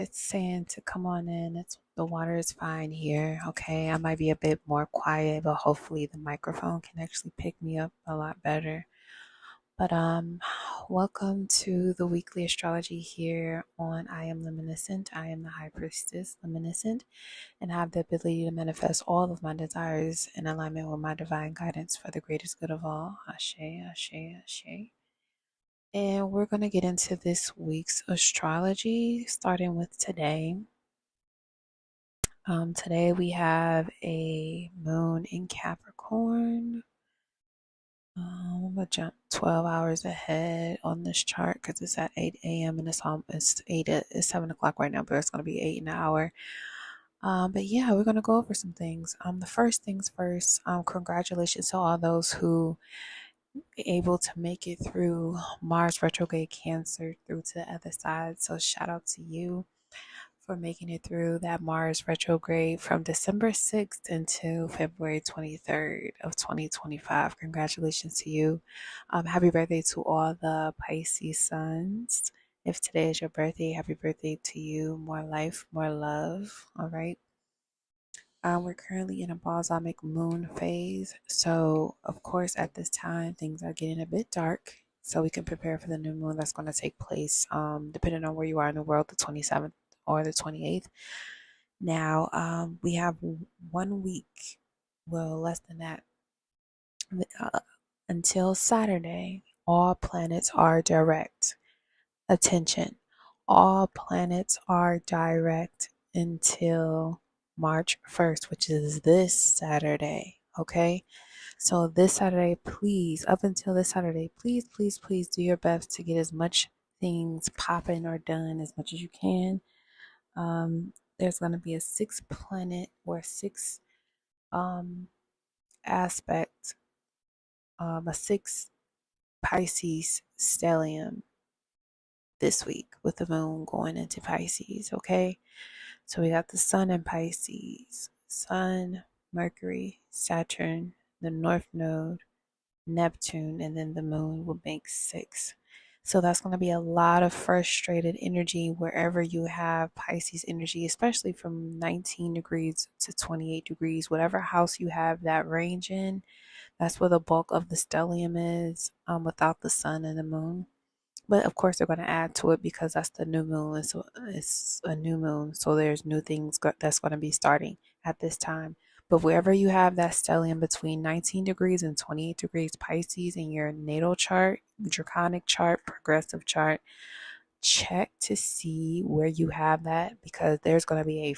It's saying to come on in. The water is fine here. Okay, I might be a bit more quiet, but hopefully the microphone can actually pick me up a lot better. But welcome to the weekly astrology here on I Am Luminescent. I am the High Priestess Luminescent, and have the ability to manifest all of my desires in alignment with my divine guidance for the greatest good of all. Ashe, ashe, ashe. And we're going to get into this week's astrology, starting with today. Today we have a moon in Capricorn. I'm gonna jump 12 hours ahead on this chart because it's at 8 a.m. and it's 7 o'clock right now, but it's gonna be 8 in an hour. But yeah, we're gonna go over some things. The first things first. Congratulations to all those who able to make it through Mars retrograde Cancer through to the other side. So shout out to you for making it through that Mars retrograde from December 6th until February 23rd of 2025. Congratulations to you. Happy birthday to all the Pisces suns. If today is your birthday, happy birthday to you. More life, more love. All right. We're currently in a balsamic moon phase. So, of course, at this time, things are getting a bit dark. So, we can prepare for the new moon that's going to take place, depending on where you are in the world, the 27th or the 28th. Now, we have 1 week, well, less than that, until Saturday. All planets are direct. Attention, all planets are direct until March 1st, which is this Saturday. Okay, so this Saturday, please, up until this Saturday, please, please, please do your best to get as much things popping or done as much as you can. There's going to be a six planet or six um, aspect, a six Pisces stellium this week with the moon going into Pisces. Okay, so we got the sun in Pisces, sun, Mercury, Saturn, the North Node, Neptune, and then the moon will make six. So that's going to be a lot of frustrated energy wherever you have Pisces energy, especially from 19 degrees to 28 degrees, whatever house you have that range in. That's where the bulk of the stellium is, without the sun and the moon. But of course, they're going to add to it because that's the new moon. It's a new moon, so there's new things that's going to be starting at this time. But wherever you have that stellium between 19 degrees and 28 degrees Pisces in your natal chart, draconic chart, progressive chart, check to see where you have that, because there's going to be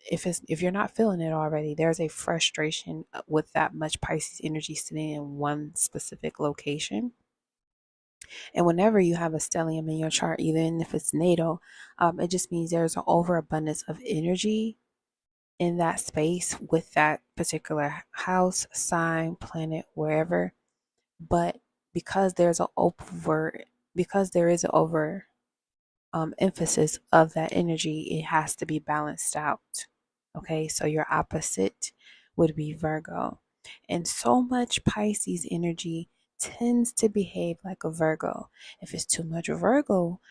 if you're not feeling it already, there's a frustration with that much Pisces energy sitting in one specific location. And whenever you have a stellium in your chart, even if it's natal, it just means there's an overabundance of energy in that space with that particular house, sign, planet, wherever. But because there's because there is an over emphasis of that energy, it has to be balanced out. Okay, so your opposite would be Virgo. And so much Pisces energy tends to behave like a Virgo. If it's too much Virgo,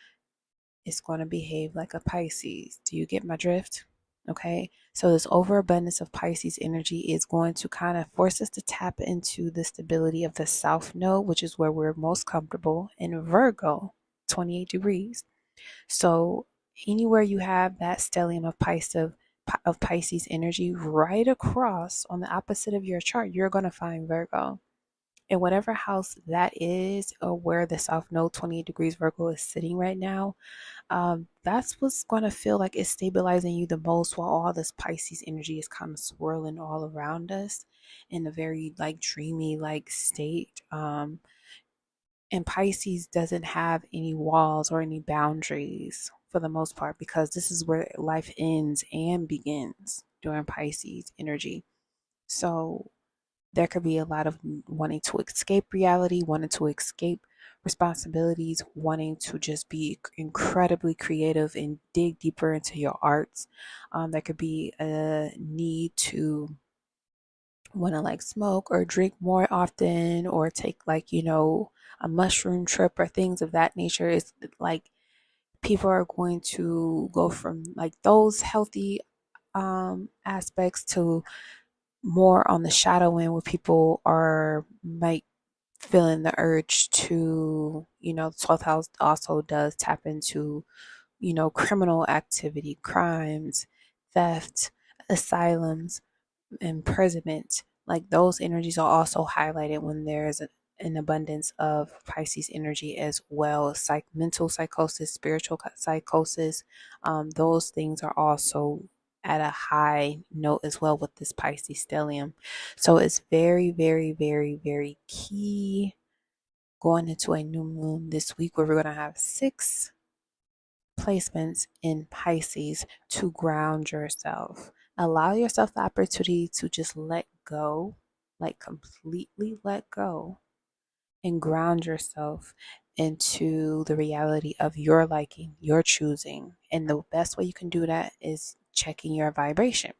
it's going to behave like a Pisces. Do you get my drift? Okay, so this overabundance of Pisces energy is going to kind of force us to tap into the stability of the South Node, which is where we're most comfortable in Virgo, 28 degrees. So anywhere you have that stellium of Pisces energy right across on the opposite of your chart, you're going to find Virgo. In whatever house that is, or where the South Node 28 degrees Virgo is sitting right now, that's what's going to feel like it's stabilizing you the most, while all this Pisces energy is kind of swirling all around us in a very like dreamy like state. And Pisces doesn't have any walls or any boundaries for the most part, because this is where life ends and begins during Pisces energy. So there could be a lot of wanting to escape reality, wanting to escape responsibilities, wanting to just be incredibly creative and dig deeper into your arts. There could be a need to want to like smoke or drink more often, or take like, a mushroom trip or things of that nature. Is like people are going to go from like those healthy aspects to more on the shadow end, where people are might feeling the urge to, the 12th house also does tap into, criminal activity, crimes, theft, asylums, imprisonment. Like those energies are also highlighted when there's an abundance of Pisces energy as well. Mental psychosis, spiritual psychosis, those things are also at a high note as well with this Pisces stellium. So it's very, very, very, very key going into a new moon this week, where we're going to have 6 placements in Pisces to ground yourself. Allow yourself the opportunity to just let go, like completely let go, and ground yourself into the reality of your liking, your choosing. And the best way you can do that is checking your vibration.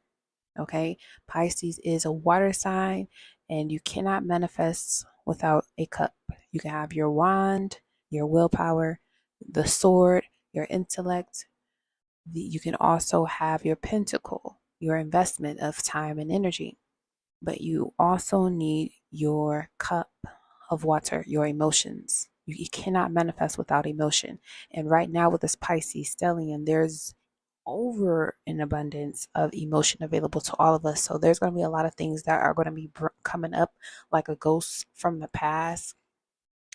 Okay, Pisces is a water sign, and you cannot manifest without a cup. You can have your wand, your willpower, the sword, your intellect. You can also have your pentacle, your investment of time and energy. But you also need your cup of water, your emotions. You cannot manifest without emotion. And right now, with this Pisces stellium, there's over an abundance of emotion available to all of us. So there's going to be a lot of things that are going to be coming up like a ghost from the past,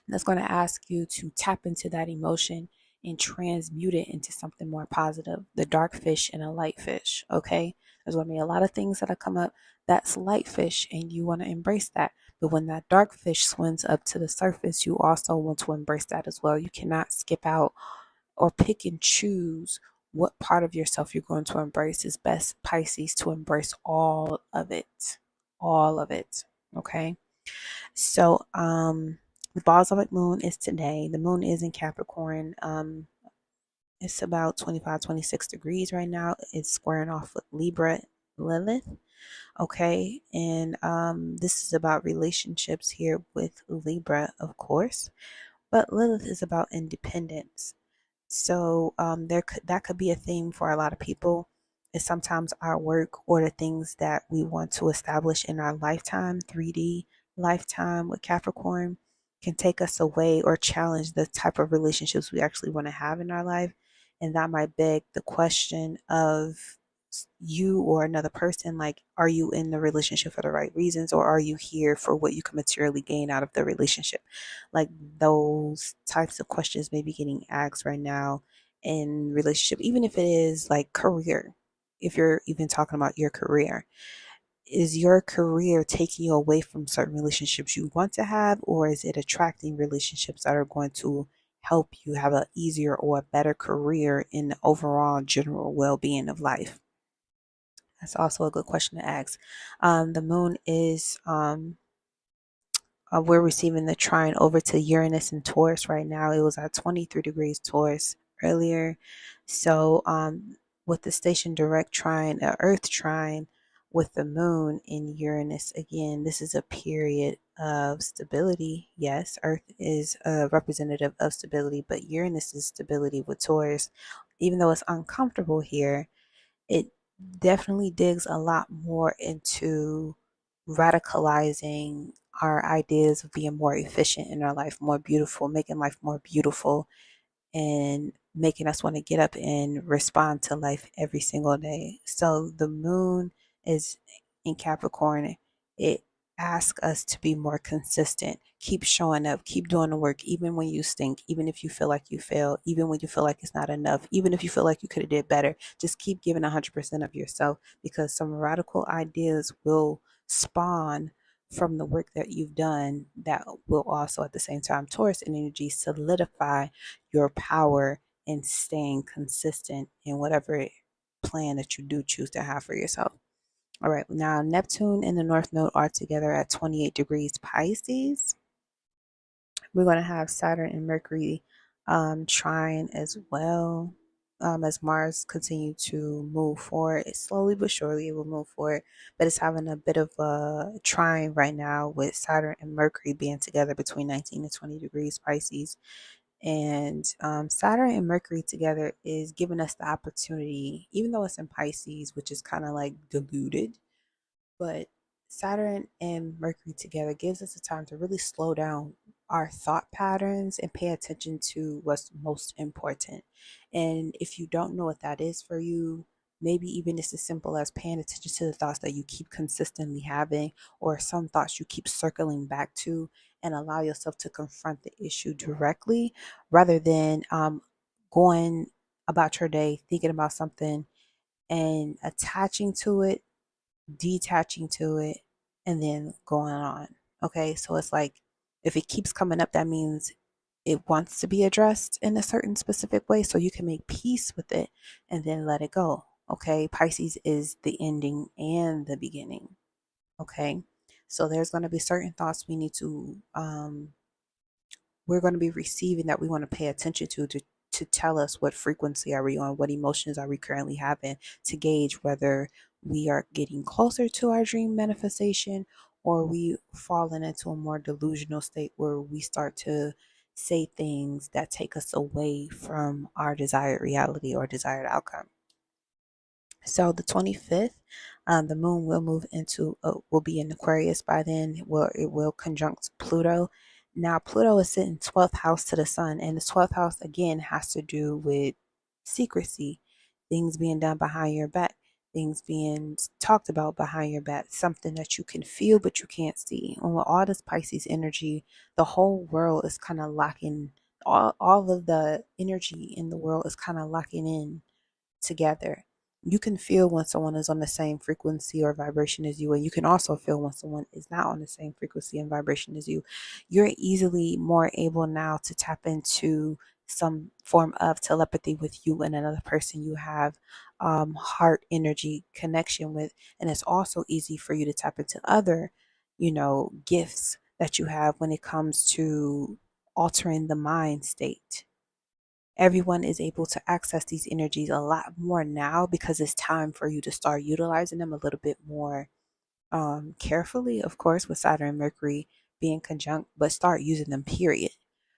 that's going to ask you to tap into that emotion and transmute it into something more positive. The dark fish and a light fish. Okay, there's going to be a lot of things that come up that's light fish, and you want to embrace that. But when that dark fish swims up to the surface, you also want to embrace that as well. You cannot skip out or pick and choose what part of yourself you're going to embrace. Is best, Pisces, to embrace all of it. All of it. Okay. So, the balsamic moon is today. The moon is in Capricorn. It's about 25, 26 degrees right now. It's squaring off with Libra Lilith. Okay. And this is about relationships here with Libra, of course. But Lilith is about independence. So that could be a theme for a lot of people. Is sometimes our work or the things that we want to establish in our lifetime, 3D lifetime with Capricorn, can take us away or challenge the type of relationships we actually want to have in our life. And that might beg the question of you or another person, like, are you in the relationship for the right reasons, or are you here for what you can materially gain out of the relationship? Like, those types of questions may be getting asked right now in relationship, even if it is like career. If you're even talking about your career, is your career taking you away from certain relationships you want to have, or is it attracting relationships that are going to help you have an easier or a better career in the overall general well-being of life? That's also a good question to ask. The moon is, we're receiving the trine over to Uranus and Taurus right now. It was at 23 degrees Taurus earlier. So, with the station direct trine, Earth trine with the moon in Uranus, again, this is a period of stability. Yes, Earth is a representative of stability, but Uranus is stability with Taurus. Even though it's uncomfortable here, it definitely digs a lot more into radicalizing our ideas of being more efficient in our life, more beautiful, making life more beautiful, and making us want to get up and respond to life every single day. So the moon is in Capricorn. It asks us to be more consistent, keep showing up, keep doing the work, even when you stink, even if you feel like you fail, even when you feel like it's not enough, even if you feel like you could have did better. Just keep giving 100% of yourself, because some radical ideas will spawn from the work that you've done that will also at the same time, Taurus energy, solidify your power in staying consistent in whatever plan that you do choose to have for yourself. All right, now Neptune and the North Node are together at 28 degrees Pisces. We're going to have Saturn and Mercury trine as well. As Mars continue to move forward, slowly but surely it will move forward, but it's having a bit of a trine right now with Saturn and Mercury being together between 19 and 20 degrees Pisces. And Saturn and Mercury together is giving us the opportunity, even though it's in Pisces, which is kind of like diluted, but Saturn and Mercury together gives us a time to really slow down our thought patterns and pay attention to what's most important. And if you don't know what that is for you, maybe even it's as simple as paying attention to the thoughts that you keep consistently having, or some thoughts you keep circling back to, and allow yourself to confront the issue directly rather than going about your day thinking about something and attaching to it, detaching to it, and then going on. Okay, so it's like if it keeps coming up, that means it wants to be addressed in a certain specific way, so you can make peace with it and then let it go. Okay, Pisces is the ending and the beginning. Okay, so there's going to be certain thoughts we need to we're going to be receiving that we want to pay attention to tell us what frequency are we on, what emotions are we currently having, to gauge whether we are getting closer to our dream manifestation or we falling into a more delusional state where we start to say things that take us away from our desired reality or desired outcome. So the 25th, the moon will move into, will be in Aquarius by then. It will conjunct Pluto. Now Pluto is sitting 12th house to the sun, and the 12th house again has to do with secrecy, things being done behind your back, things being talked about behind your back, something that you can feel but you can't see. And with all this Pisces energy, the whole world is kind of locking, all of the energy in the world is kind of locking in together. You can feel when someone is on the same frequency or vibration as you, and you can also feel when someone is not on the same frequency and vibration as you. You're easily more able now to tap into some form of telepathy with you and another person you have heart energy connection with. And it's also easy for you to tap into other, gifts that you have when it comes to altering the mind state. Everyone is able to access these energies a lot more now because it's time for you to start utilizing them a little bit more carefully, of course, with Saturn and Mercury being conjunct, but start using them, period.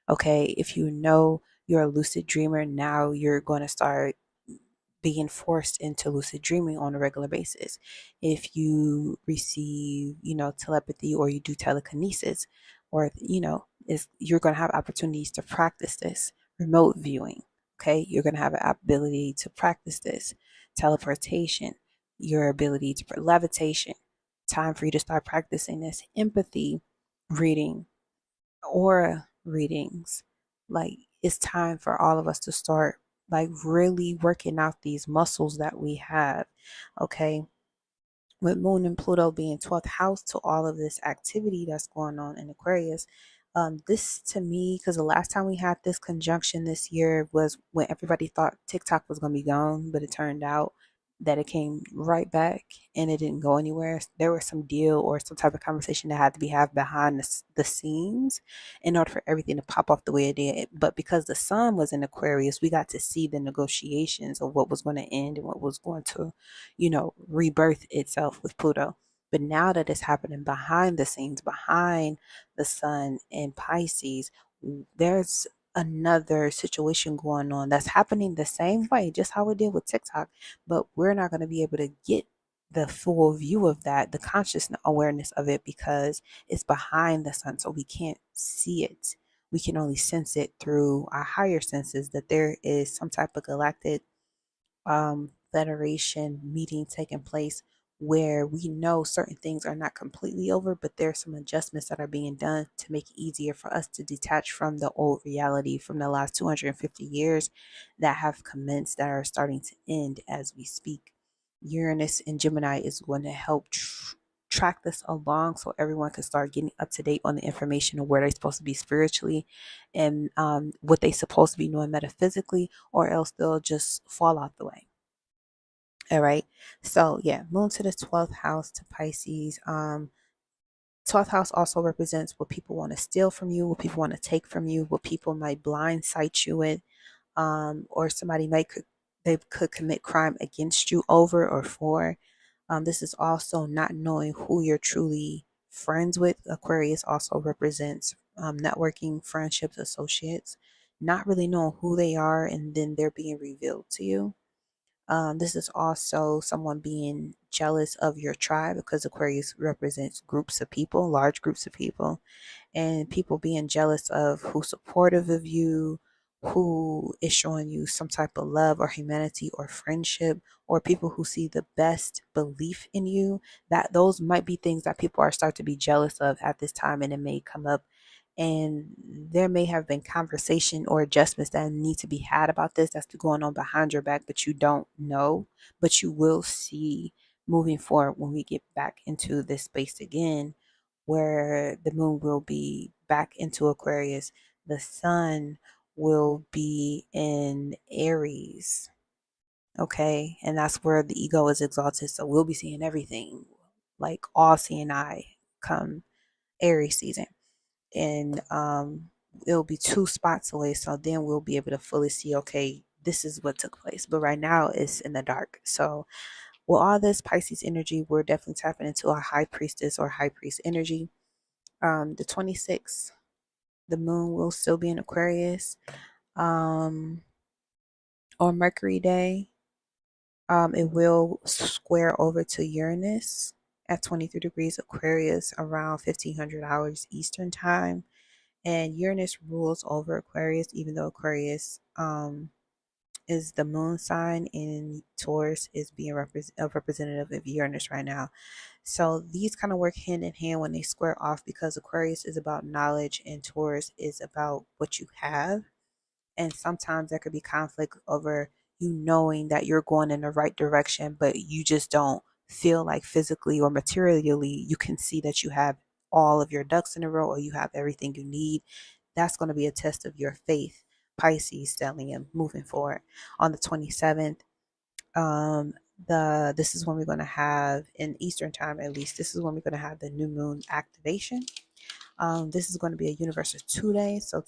Okay, if you know you're a lucid dreamer, now you're going to start being forced into lucid dreaming on a regular basis. If you receive, telepathy, or you do telekinesis, or, you're going to have opportunities to practice this. Remote viewing. Okay, you're going to have an ability to practice this. Teleportation, your ability to levitation. Time for you to start practicing this. Empathy reading, aura readings. Like, it's time for all of us to start like really working out these muscles that we have. Okay, with Moon and Pluto being 12th house to all of this activity that's going on in Aquarius. This to me, because the last time we had this conjunction this year was when everybody thought TikTok was going to be gone, but it turned out that it came right back and it didn't go anywhere. There was some deal or some type of conversation that had to be had behind the scenes in order for everything to pop off the way it did. But because the sun was in Aquarius, we got to see the negotiations of what was going to end and what was going to, rebirth itself with Pluto. But now that it's happening behind the scenes, behind the sun in Pisces, there's another situation going on that's happening the same way, just how we did with TikTok. But we're not going to be able to get the full view of that, the conscious awareness of it, because it's behind the sun. So we can't see it. We can only sense it through our higher senses that there is some type of galactic federation meeting taking place where we know certain things are not completely over, but there's some adjustments that are being done to make it easier for us to detach from the old reality from the last 250 years that have commenced, that are starting to end as we speak. Uranus and Gemini is going to help track this along so everyone can start getting up to date on the information of where they're supposed to be spiritually and what they're supposed to be doing metaphysically, or else they'll just fall out the way. All right. So yeah, moon to the 12th house to Pisces. 12th house also represents what people want to steal from you, what people want to take from you, what people might blindside you with, or somebody they could commit crime against you over or for. This is also not knowing who you're truly friends with. Aquarius also represents networking, friendships, associates. not really knowing who they are, and then they're being revealed to you. This is also someone being jealous of your tribe, because Aquarius represents groups of people, large groups of people, and people being jealous of who's supportive of you, who is showing you some type of love or humanity or friendship, or people who see the best belief in you. That those might be things that people are start to be jealous of at this time, and it may come up, and there may have been conversation or adjustments that need to be had about this that's going on behind your back, but you don't know, but you will see moving forward when we get back into this space again, where the moon will be back into Aquarius, the sun will be in Aries. Okay, and that's where the ego is exalted, so we'll be seeing everything, like all seeing eye, come Aries season. And it'll be 2 spots away, so then we'll be able to fully see, okay, this is what took place, but right now it's in the dark. So with all this Pisces energy, we're definitely tapping into a high priestess or high priest energy. The 26th, the moon will still be in Aquarius. On Mercury day, it will square over to Uranus at 23 degrees Aquarius around 1500 hours Eastern time. And Uranus rules over Aquarius, even though Aquarius is the moon sign, and Taurus is being a representative of Uranus right now. So these kind of work hand in hand when they square off, because Aquarius is about knowledge and Taurus is about what you have. And sometimes there could be conflict over you knowing that you're going in the right direction, but you just don't feel like physically or materially you can see that you have all of your ducks in a row or you have everything you need. That's going to be a test of your faith, Pisces stellium, moving forward. On the 27th, this is when we're going to have, in Eastern time at least, this is when we're going to have the new moon activation. This is going to be a universal 2 day. So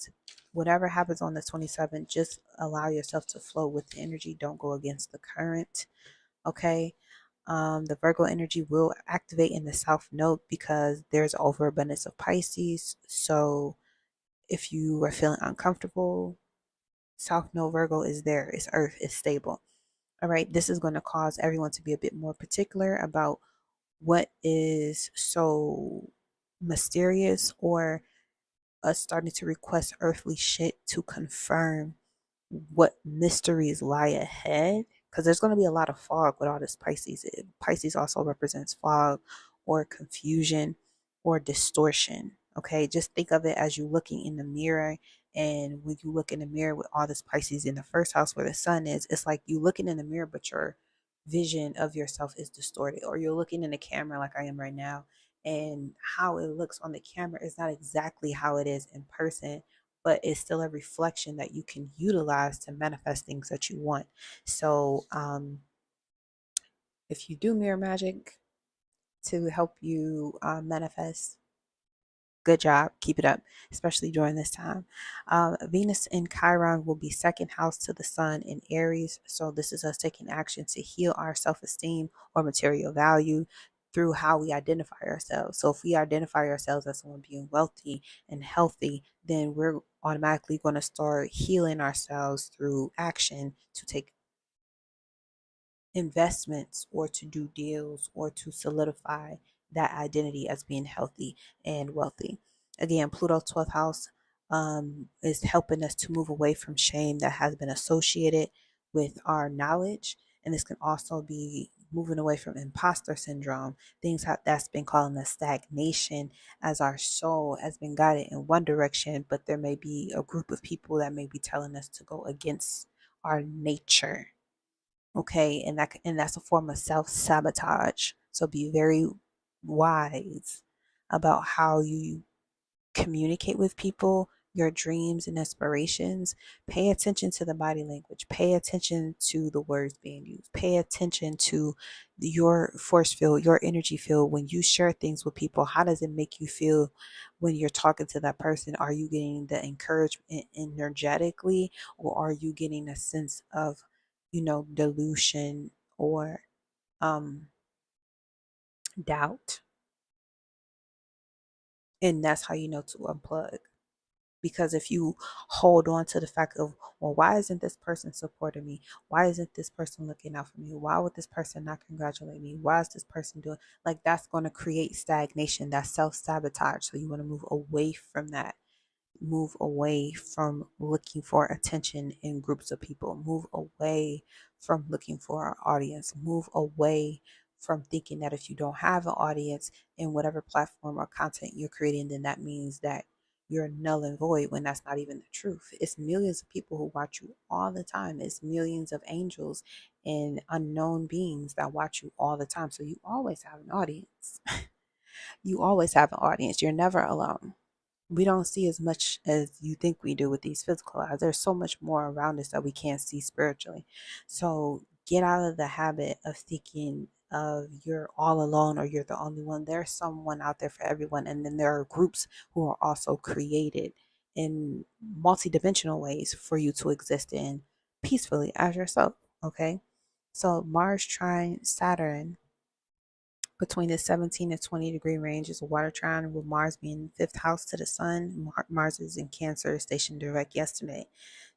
whatever happens on the 27th, just allow yourself to flow with the energy. Don't go against the current. Okay. The Virgo energy will activate in the South Node because there's overabundance of Pisces. So if you are feeling uncomfortable, South Node Virgo is there. It's Earth. It's stable. All right. This is going to cause everyone to be a bit more particular about what is so mysterious, or us starting to request earthly shit to confirm what mysteries lie ahead, because there's going to be a lot of fog with all this Pisces. Pisces also represents fog or confusion or distortion. Okay, just think of it as you looking in the mirror, and when you look in the mirror with all this Pisces in the first house where the sun is, it's like you looking in the mirror but your vision of yourself is distorted, or you're looking in the camera like I am right now, and how it looks on the camera is not exactly how it is in person, but it's still a reflection that you can utilize to manifest things that you want. So if you do mirror magic to help you manifest, good job, keep it up, especially during this time. Venus in Chiron will be second house to the sun in Aries, so this is us taking action to heal our self-esteem or material value through how we identify ourselves. So if we identify ourselves as someone being wealthy and healthy, then we're automatically going to start healing ourselves through action to take investments or to do deals or to solidify that identity as being healthy and wealthy. Again, Pluto 12th house is helping us to move away from shame that has been associated with our knowledge. And this can also be moving away from imposter syndrome, things that's been calling us stagnation, as our soul has been guided in one direction, but there may be a group of people that may be telling us to go against our nature. Okay, and that's a form of self-sabotage. So be very wise about how you communicate with people, your dreams and aspirations. Pay attention to the body language. Pay attention to the words being used. Pay attention to your force field, your energy field. When you share things with people, how does it make you feel when you're talking to that person? Are you getting the encouragement energetically, or are you getting a sense of, delusion or doubt? And that's how you know to unplug. Because if you hold on to the fact of, well, why isn't this person supporting me? Why isn't this person looking out for me? Why would this person not congratulate me? Why is this person doing, like, that's going to create stagnation, that's self-sabotage. So you want to move away from that. Move away from looking for attention in groups of people. Move away from looking for an audience. Move away from thinking that if you don't have an audience in whatever platform or content you're creating, then that means that you're null and void, when that's not even the truth. It's millions of people who watch you all the time. It's millions of angels and unknown beings that watch you all the time. So you always have an audience. You always have an audience. You're never alone. We don't see as much as you think we do with these physical eyes. There's so much more around us that we can't see spiritually. So get out of the habit of thinking of you're all alone or you're the only one. There's someone out there for everyone. And then there are groups who are also created in multidimensional ways for you to exist in peacefully as yourself. Okay. So Mars trine Saturn between the 17 and 20 degree range is a water trine, with Mars being fifth house to the sun. Mars is in Cancer, stationed direct yesterday.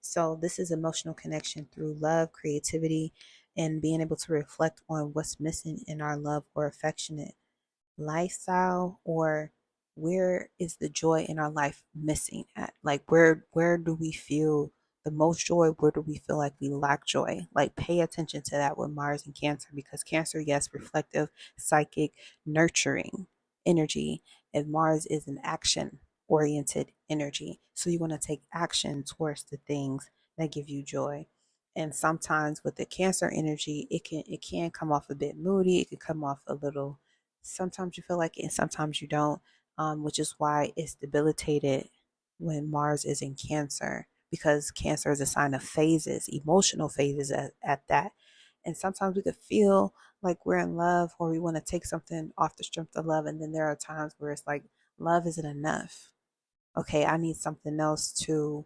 So this is emotional connection through love, creativity, and being able to reflect on what's missing in our love or affectionate lifestyle, or where is the joy in our life missing at? Like where do we feel the most joy? Where do we feel like we lack joy? Like pay attention to that with Mars and Cancer, because Cancer, yes, reflective, psychic, nurturing energy, and Mars is an action oriented energy. So you want to take action towards the things that give you joy. And sometimes with the Cancer energy, it can come off a bit moody, it can come off a little, sometimes you feel like it and sometimes you don't, which is why it's debilitated when Mars is in Cancer, because Cancer is a sign of phases, emotional phases at that. And sometimes we could feel like we're in love, or we want to take something off the strength of love. And then there are times where it's like, love isn't enough. Okay, I need something else to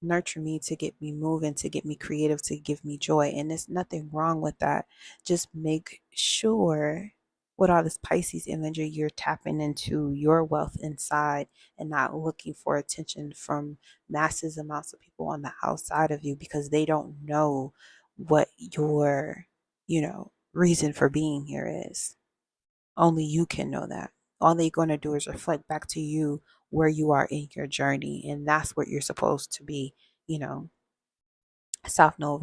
nurture me, to get me moving, to get me creative, to give me joy. And there's nothing wrong with that. Just make sure with all this Pisces imagery, you're tapping into your wealth inside and not looking for attention from massive amounts of people on the outside of you, because they don't know what your, reason for being here is. Only you can know that. All they're going to do is reflect back to you where you are in your journey. And that's what you're supposed to be, you know, South Node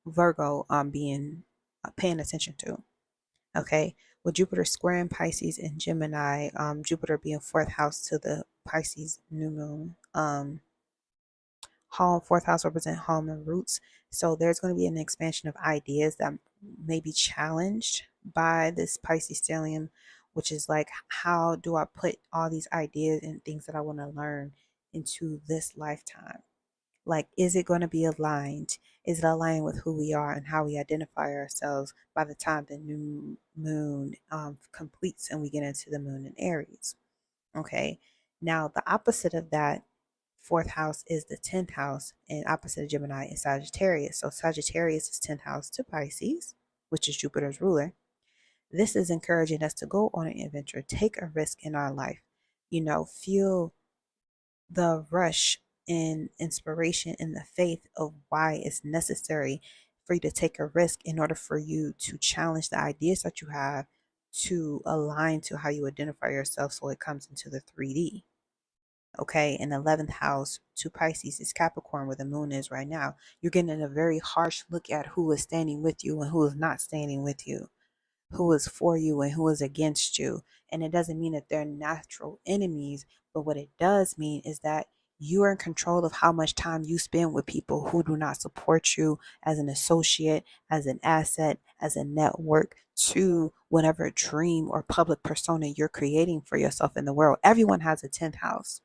Virgo, being paying attention to. Okay. With Jupiter squaring Pisces and Gemini, Jupiter being fourth house to the Pisces new moon. Home, fourth house represent home and roots. So there's going to be an expansion of ideas that may be challenged by this Pisces stellium, which is like, how do I put all these ideas and things that I want to learn into this lifetime? Like, is it going to be aligned? Is it aligned with who we are and how we identify ourselves by the time the new moon completes and we get into the moon in Aries? Okay. Now, the opposite of that fourth house is the 10th house, and opposite of Gemini is Sagittarius. So Sagittarius is 10th house to Pisces, which is Jupiter's ruler. This is encouraging us to go on an adventure, take a risk in our life, feel the rush and inspiration and the faith of why it's necessary for you to take a risk in order for you to challenge the ideas that you have to align to how you identify yourself, so it comes into the 3D. Okay, in the 11th house to Pisces is Capricorn, where the moon is right now. You're getting a very harsh look at who is standing with you and who is not standing with you, who is for you and who is against you. And it doesn't mean that they're natural enemies, but what it does mean is that you are in control of how much time you spend with people who do not support you as an associate, as an asset, as a network to whatever dream or public persona you're creating for yourself in the world. Everyone has a 10th house.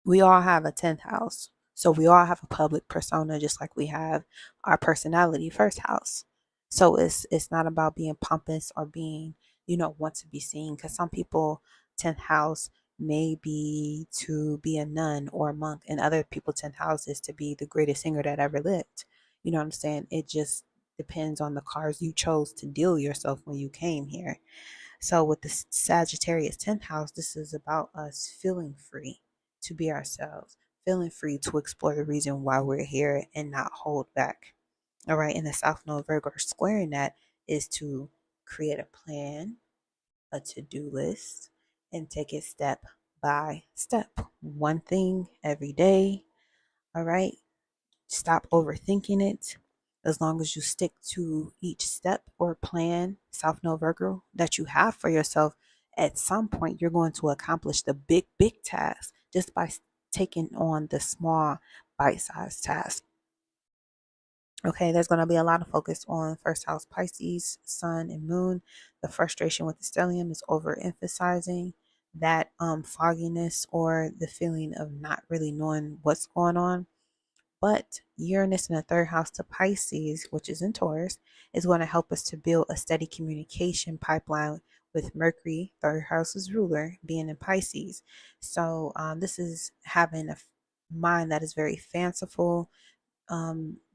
We all have a 10th house. So we all have a public persona, just like we have our personality first house. So it's not about being pompous or being, want to be seen. Because some people, 10th house may be to be a nun or a monk, and other people 10th house is to be the greatest singer that ever lived. You know what I'm saying? It just depends on the cards you chose to deal yourself when you came here. So with the Sagittarius 10th house, this is about us feeling free to be ourselves, feeling free to explore the reason why we're here and not hold back. All right. And the South Node Virgo squaring that is to create a plan, a to-do list, and take it step by step. One thing every day. All right. Stop overthinking it. As long as you stick to each step or plan, South Node Virgo, that you have for yourself, at some point you're going to accomplish the big task just by taking on the small bite-sized task. Okay, there's going to be a lot of focus on first house Pisces, sun and moon. The frustration with the stellium is overemphasizing that fogginess or the feeling of not really knowing what's going on. But Uranus in the third house to Pisces, which is in Taurus, is going to help us to build a steady communication pipeline with Mercury, third house's ruler, being in Pisces. So this is having a mind that is very fanciful,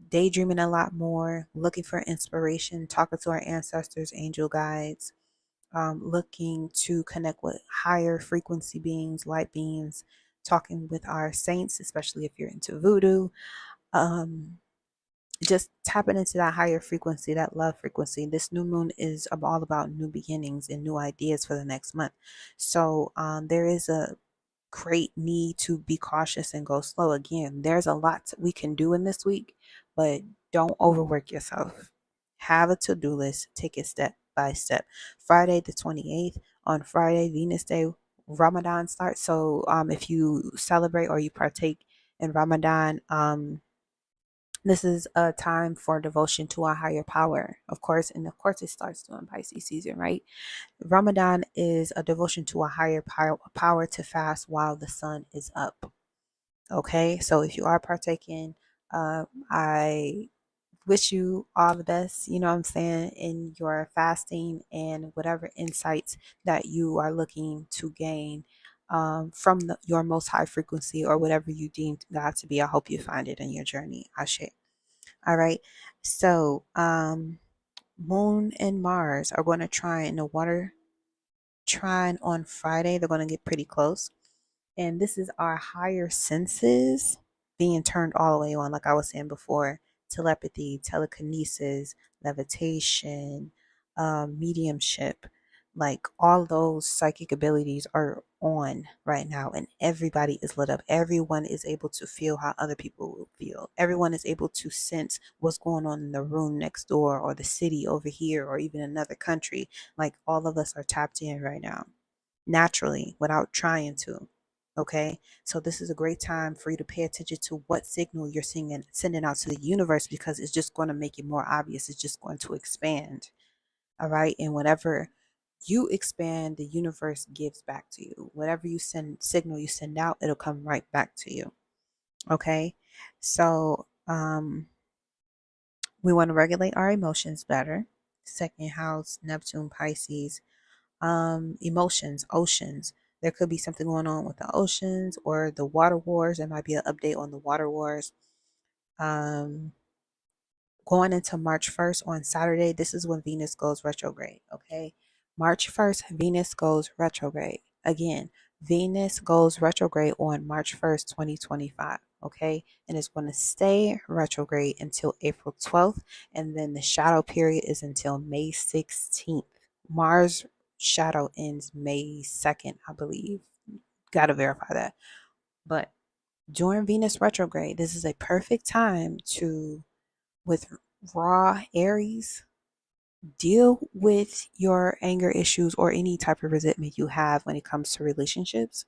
daydreaming a lot more, looking for inspiration, talking to our ancestors, angel guides, looking to connect with higher frequency beings, light beings, talking with our saints, especially if you're into voodoo. Just tapping into that higher frequency, that love frequency. This new moon is all about new beginnings and new ideas for the next month. So there is a great need to be cautious and go slow. Again, there's a lot we can do in this week, but don't overwork yourself. Have a to-do list. Take it step by step. Friday the 28th, on Friday, Venus Day, Ramadan starts. So if you celebrate or you partake in Ramadan, this is a time for devotion to a higher power, of course, and of course it starts during Pisces season, right? Ramadan is a devotion to a higher power to fast while the sun is up. Okay, so if you are partaking, I wish you all the best, you know what I'm saying, in your fasting and whatever insights that you are looking to gain from your most high frequency or whatever you deem God to be. I hope you find it in your journey. Ashe. All right. So, Moon and Mars are going to try in the water trine on Friday. They're going to get pretty close. And this is our higher senses being turned all the way on, like I was saying before: telepathy, telekinesis, levitation, mediumship. Like all those psychic abilities are on right now, and everybody is lit up. Everyone is able to feel how other people will feel. Everyone is able to sense what's going on in the room next door, or the city over here, or even another country. Like all of us are tapped in right now, naturally, without trying to. Okay, so this is a great time for you to pay attention to what signal you're sending out to the universe, because it's just going to make it more obvious. It's just going to expand. All right, and whatever you expand, the universe gives back to you. Whatever you signal you send out, it'll come right back to you. Okay, so we want to regulate our emotions better. Second house, Neptune, Pisces. Emotions, oceans. There could be something going on with the oceans or the water wars. There might be an update on the water wars. Going into March 1st on Saturday, this is when Venus goes retrograde. Okay, March 1st, Venus goes retrograde. Again, Venus goes retrograde on March 1st, 2025. Okay, and it's going to stay retrograde until April 12th, and then the shadow period is until May 16th. Mars shadow ends May 2nd, I believe. Gotta verify that. But during Venus retrograde, this is a perfect time to, with raw Aries, deal with your anger issues or any type of resentment you have when it comes to relationships.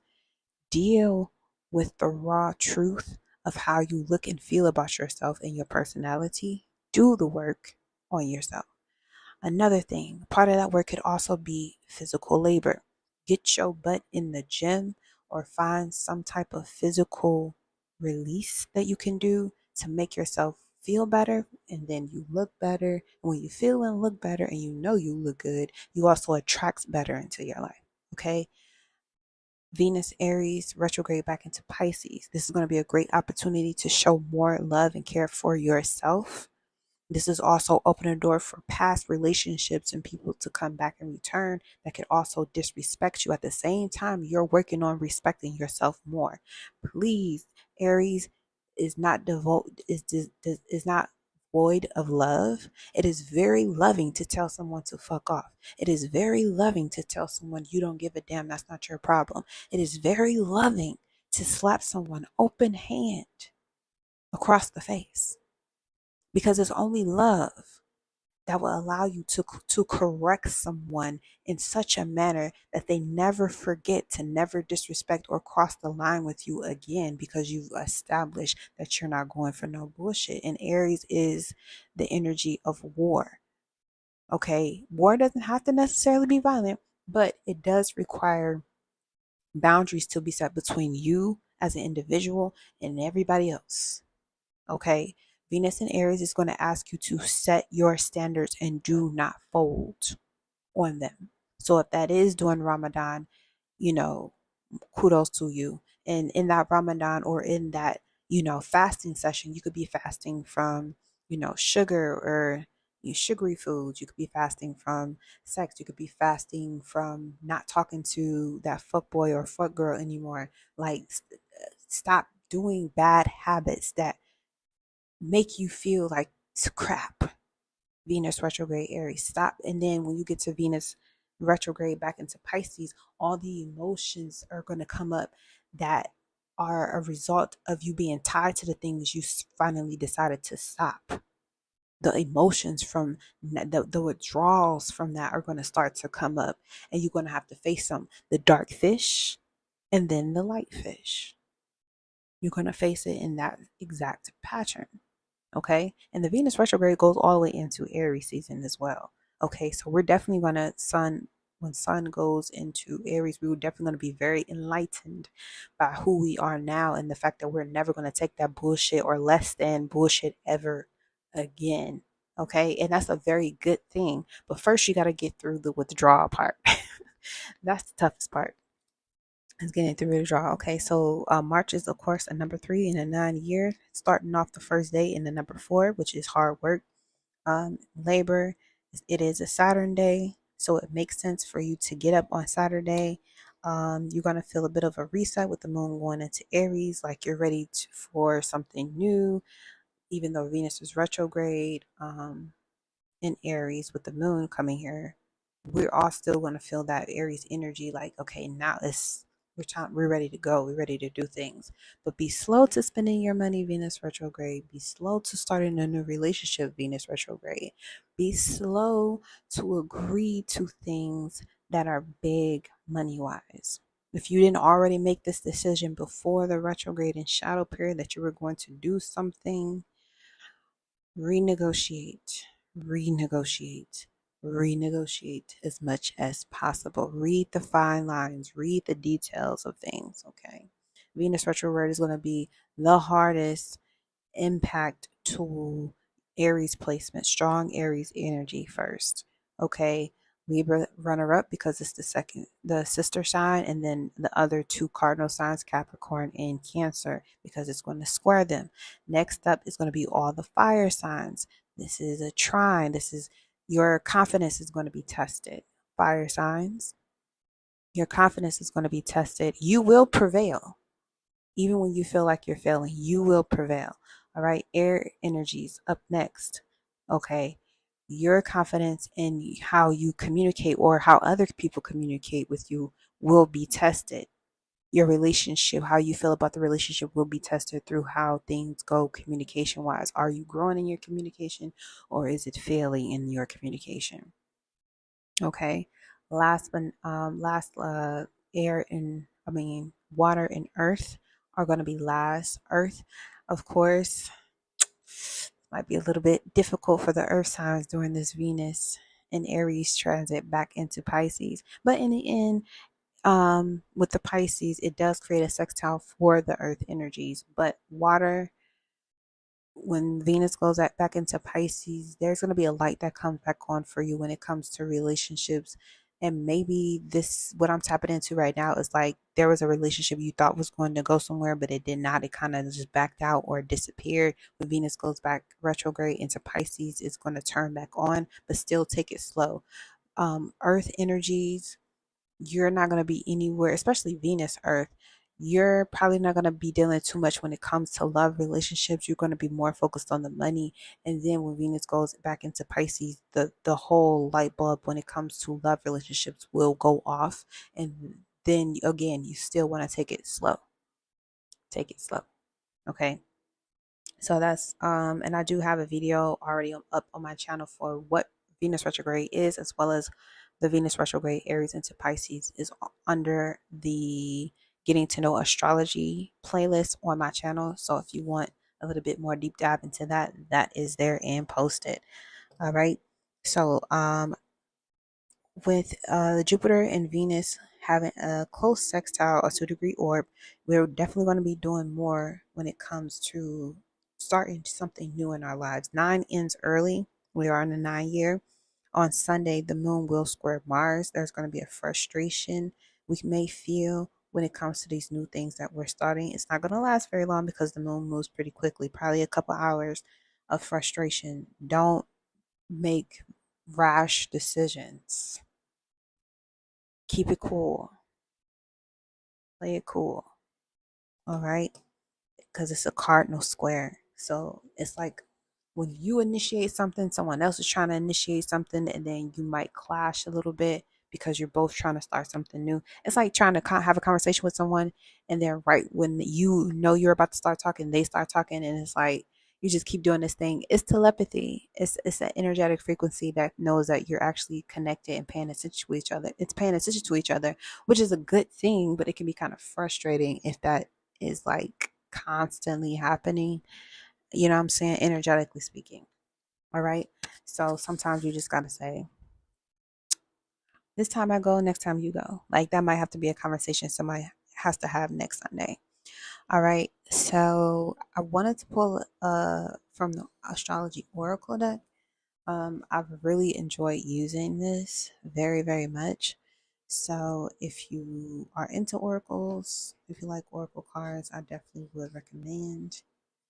Deal with the raw truth of how you look and feel about yourself and your personality. Do the work on yourself. Another thing, part of that work could also be physical labor. Get your butt in the gym or find some type of physical release that you can do to make yourself feel better, and then you look better. And when you feel and look better and you know you look good, you also attract better into your life. Okay? Venus Aries retrograde back into Pisces. This is going to be a great opportunity to show more love and care for yourself. This is also opening a door for past relationships and people to come back and return that could also disrespect you. At the same time, you're working on respecting yourself more. Please, Aries is not is not void of love. It is very loving to tell someone to fuck off. It is very loving to tell someone you don't give a damn, that's not your problem. It is very loving to slap someone open hand across the face, because it's only love that will allow you to correct someone in such a manner that they never forget to never disrespect or cross the line with you again, because you've established that you're not going for no bullshit. And Aries is the energy of war. Okay, war doesn't have to necessarily be violent, but it does require boundaries to be set between you as an individual and everybody else. Okay, Venus in Aries is going to ask you to set your standards and do not fold on them. So if that is during Ramadan, you know, kudos to you. And in that Ramadan, or in that, fasting session, you could be fasting from, sugar or sugary foods. You could be fasting from sex. You could be fasting from not talking to that fuck boy or fuck girl anymore. Like, stop doing bad habits that make you feel like crap. Venus retrograde Aries. Stop. And then when you get to Venus retrograde back into Pisces, all the emotions are going to come up that are a result of you being tied to the things you finally decided to stop. The emotions from the withdrawals from that are going to start to come up, and you're going to have to face them. The dark fish and then the light fish. You're going to face it in that exact pattern. Okay, and the Venus retrograde goes all the way into Aries season as well. Okay, so we're definitely gonna when sun goes into Aries, we were definitely going to be very enlightened by who we are now, and the fact that we're never going to take that bullshit or less than bullshit ever again. Okay, and that's a very good thing, but first you got to get through the withdrawal part. That's the toughest part, is getting through the draw. Okay, so March is, of course, a number 3 in a 9 year, starting off the first day in the number 4, which is hard work, labor. It is a Saturn day, so it makes sense for you to get up on Saturday. You're going to feel a bit of a reset with the moon going into Aries, like you're ready for something new, even though Venus is retrograde in Aries with the moon coming here. We're all still going to feel that Aries energy, like, okay, now we're ready to go. We're ready to do things. But be slow to spending your money, Venus retrograde. Be slow to starting a new relationship, Venus retrograde. Be slow to agree to things that are big money wise. If you didn't already make this decision before the retrograde and shadow period that you were going to do something, renegotiate, renegotiate, renegotiate as much as possible. Read the fine lines, read the details of things, okay? Venus retrograde is going to be the hardest impact to Aries placement. Strong Aries energy first, okay? Libra runner up because it's the sister sign, and then the other two cardinal signs, Capricorn and Cancer, because it's going to square them. Next up is going to be all the fire signs. This is a trine. This is your confidence is going to be tested. Fire signs, your confidence is going to be tested. You will prevail. Even when you feel like you're failing, you will prevail. All right. Air energies up next. Okay. Your confidence in how you communicate or how other people communicate with you will be tested. Your relationship, how you feel about the relationship, will be tested through how things go communication wise. Are you growing in your communication, or is it failing in your communication? Okay. Air and water and earth are going to be last. Earth, of course, might be a little bit difficult for the earth signs during this Venus and Aries transit back into Pisces. But in the end, with the Pisces, it does create a sextile for the earth energies. But water, when Venus goes back into Pisces, there's going to be a light that comes back on for you when it comes to relationships And maybe this, what I'm tapping into right now, is like there was a relationship you thought was going to go somewhere, but it did not. It kind of just backed out or disappeared. When Venus goes back retrograde into Pisces, it's going to turn back on, but still take it slow. Earth energies, you're not going to be anywhere, especially Venus, Earth. You're probably not going to be dealing too much when it comes to love relationships. You're going to be more focused on the money. And then when Venus goes back into Pisces, the whole light bulb when it comes to love relationships will go off. And then again, you still want to take it slow. Take it slow. Okay. So that's and I do have a video already up on my channel for what Venus retrograde is, as well as the Venus retrograde Aries into Pisces is under the getting to know astrology playlist on my channel. So if you want a little bit more deep dive into that, that is there and posted. All right. So with Jupiter and Venus having a close sextile, a 2-degree orb, we're definitely going to be doing more when it comes to starting something new in our lives. 9 ends early. We are in the 9 year. On Sunday, the moon will square Mars. There's going to be a frustration we may feel when it comes to these new things that we're starting. It's not going to last very long because the moon moves pretty quickly, probably a couple hours of frustration. Don't make rash decisions. Keep it cool. Play it cool. All right. Because it's a cardinal square. So it's like when you initiate something, someone else is trying to initiate something, and then you might clash a little bit because you're both trying to start something new. It's like trying to have a conversation with someone, and then right when you know you're about to start talking, they start talking, and it's like you just keep doing this thing. It's telepathy. It's an energetic frequency that knows that you're actually connected and paying attention to each other. It's paying attention to each other, which is a good thing, but it can be kind of frustrating if that is like constantly happening, you know what I'm saying, energetically speaking. All right. So sometimes you just got to say, this time I go, next time you go. Like that might have to be a conversation somebody has to have next Sunday. All right. So I wanted to pull from the Astrology Oracle deck. I've really enjoyed using this very, very much. So if you are into oracles, if you like oracle cards, I definitely would recommend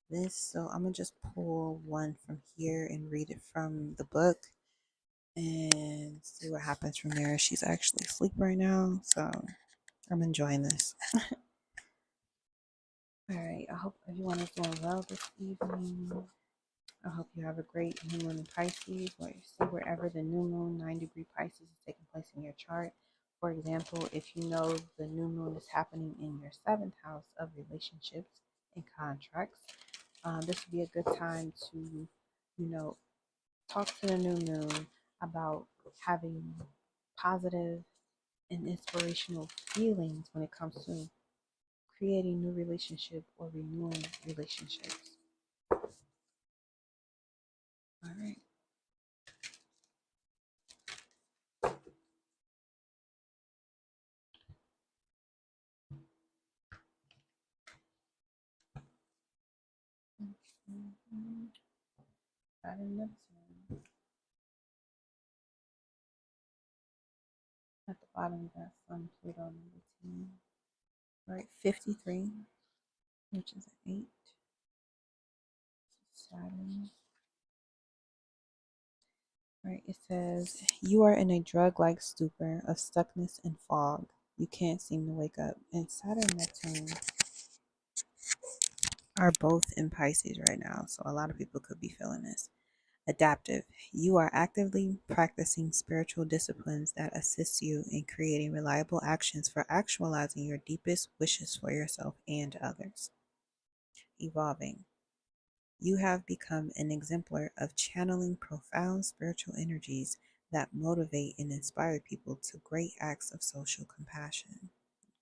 this. So I'm gonna just pull one from here and read it from the book and see what happens from there. She's actually asleep right now, so I'm enjoying this. All right, I hope everyone is doing well this evening. I hope you have a great new moon in Pisces, where you see wherever the new moon 9-degree Pisces is taking place in your chart. For example, if you know the new moon is happening in your 7th house of relationships and contracts, this would be a good time to, you know, talk to the new moon about having positive and inspirational feelings when it comes to creating new relationships or renewing relationships. All right. Mm-hmm. Got another one. At the bottom, we got Sun, Pluto, number 10. Right, 53, which is an 8. Saturn. Right, it says, you are in a drug-like stupor of stuckness and fog. You can't seem to wake up. And Saturn and Neptune are both in Pisces right now, so a lot of people could be feeling this. Adaptive. You are actively practicing spiritual disciplines that assist you in creating reliable actions for actualizing your deepest wishes for yourself and others. Evolving. You have become an exemplar of channeling profound spiritual energies that motivate and inspire people to great acts of social compassion.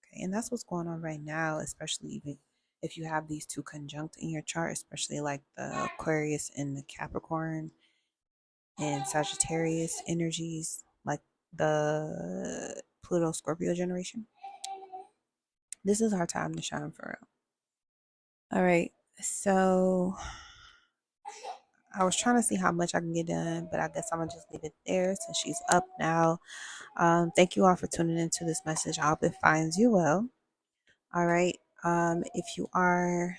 Okay, and that's what's going on right now, especially even if you have these two conjunct in your chart, especially like the Aquarius and the Capricorn and Sagittarius energies, like the Pluto Scorpio generation. This is our time to shine for real. All right, so I was trying to see how much I can get done, but I guess I'm gonna just leave it there since she's up now. Thank you all for tuning into this message. I hope it finds you well. All right. If you are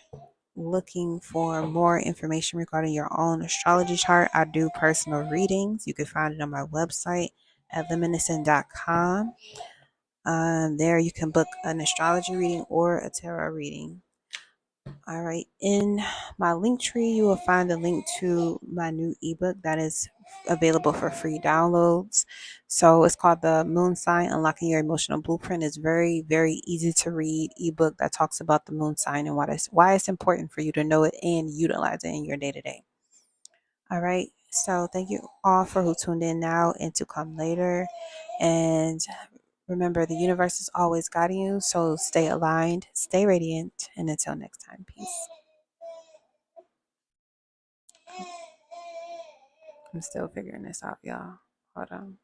looking for more information regarding your own astrology chart, I do personal readings. You can find it on my website at luminiscent.com. There you can book an astrology reading or a tarot reading. All right. In my link tree, you will find a link to my new ebook that is available for free downloads. So it's called The Moon Sign Unlocking Your Emotional Blueprint. It's very, very easy to read ebook that talks about the moon sign and why it's important for you to know it and utilize it in your day to day. All right. So thank you all for who tuned in now and to come later. And remember, the universe is always guiding you. So stay aligned, stay radiant, and until next time, peace. I'm still figuring this out, y'all. Hold on.